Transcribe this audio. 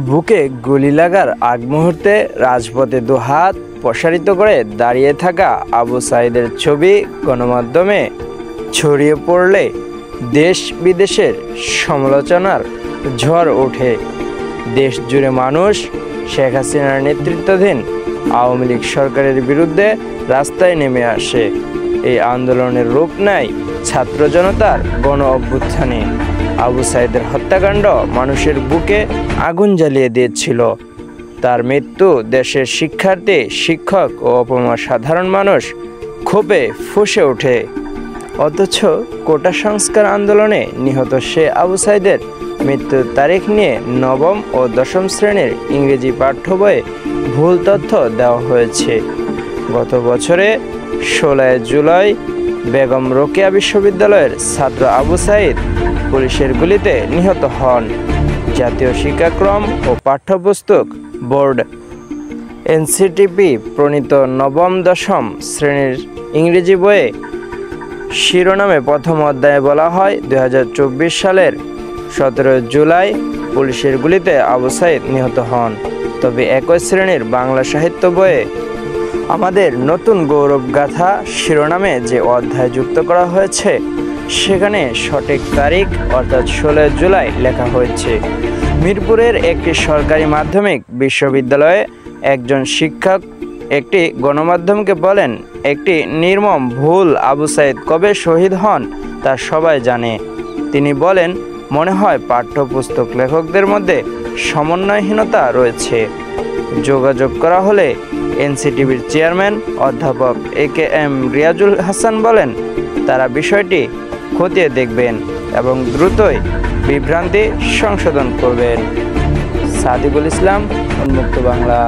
বুকে গুলি লাগার আগ মুহূর্তে রাজপথে দুহাত প্রসারিত করে দাঁড়িয়ে থাকা আবু সাঈদের ছবি গণমাধ্যমে ছড়িয়ে পড়লে দেশ বিদেশের সমালোচনার ঝড় ওঠে। দেশ জুড়ে মানুষ শেখ হাসিনার নেতৃত্বাধীন আওয়ামী লীগ সরকারের বিরুদ্ধে রাস্তায় নেমে আসে। এই আন্দোলনের রূপ নেয় ছাত্র জনতার গণ অভ্যুত্থানে। আবু সাঈদের হত্যাকাণ্ড মানুষের বুকে আগুন জ্বালিয়ে দিয়েছিল। তার মৃত্যু দেশের শিক্ষার্থী, শিক্ষক ও অপমর সাধারণ মানুষ ক্ষোভে ফুঁসে ওঠে। অথচ কোটা সংস্কার আন্দোলনে নিহত সে আবু সাঈদের মৃত্যুর তারিখ নিয়ে নবম ও দশম শ্রেণীর ইংরেজি পাঠ্য বইয়ে ভুল তথ্য দেওয়া হয়েছে। গত বছরে 16 জুলাই বেগম রোকেয়া বিশ্ববিদ্যালয়ের ছাত্র আবু সাঈদ পুলিশের গুলিতে নিহত হন। জাতীয় শিক্ষাক্রম ও পাঠ্যপুস্তক বোর্ড এনসিটিপি প্রণীত নবম দশম শ্রেণীর ইংরেজি বইয়ে শিরোনামে প্রথম অধ্যায়ে বলা হয় 2024 সালের 17 জুলাই পুলিশের গুলিতে আবু সাঈদ নিহত হন। তবে একই শ্রেণীর বাংলা সাহিত্য বইয়ে আমাদের নতুন গৌরব গাথা শিরোনামে যে অধ্যায় যুক্ত করা হয়েছে সেখানে সঠিক তারিখ অর্থাৎ 16 জুলাই লেখা হয়েছে। মিরপুরের একটি সরকারি মাধ্যমিক বিশ্ববিদ্যালয়ে একজন শিক্ষক একটি গণমাধ্যমকে বলেন, একটি নির্মম ভুল, আবু সাঈদ কবে শহীদ হন তা সবাই জানে। তিনি বলেন, মনে হয় পাঠ্যপুস্তক লেখকদের মধ্যে সমন্বয়হীনতা রয়েছে। যোগাযোগ করা হলে এনসিটিভির চেয়ারম্যান অধ্যাপক AKM রিয়াজুল হাসান বলেন, তারা বিষয়টি খতিয়ে দেখবেন এবং দ্রুতই বিভ্রান্তি সংশোধন করবেন। সাদিকুল ইসলাম, উন্মুক্ত বাংলা।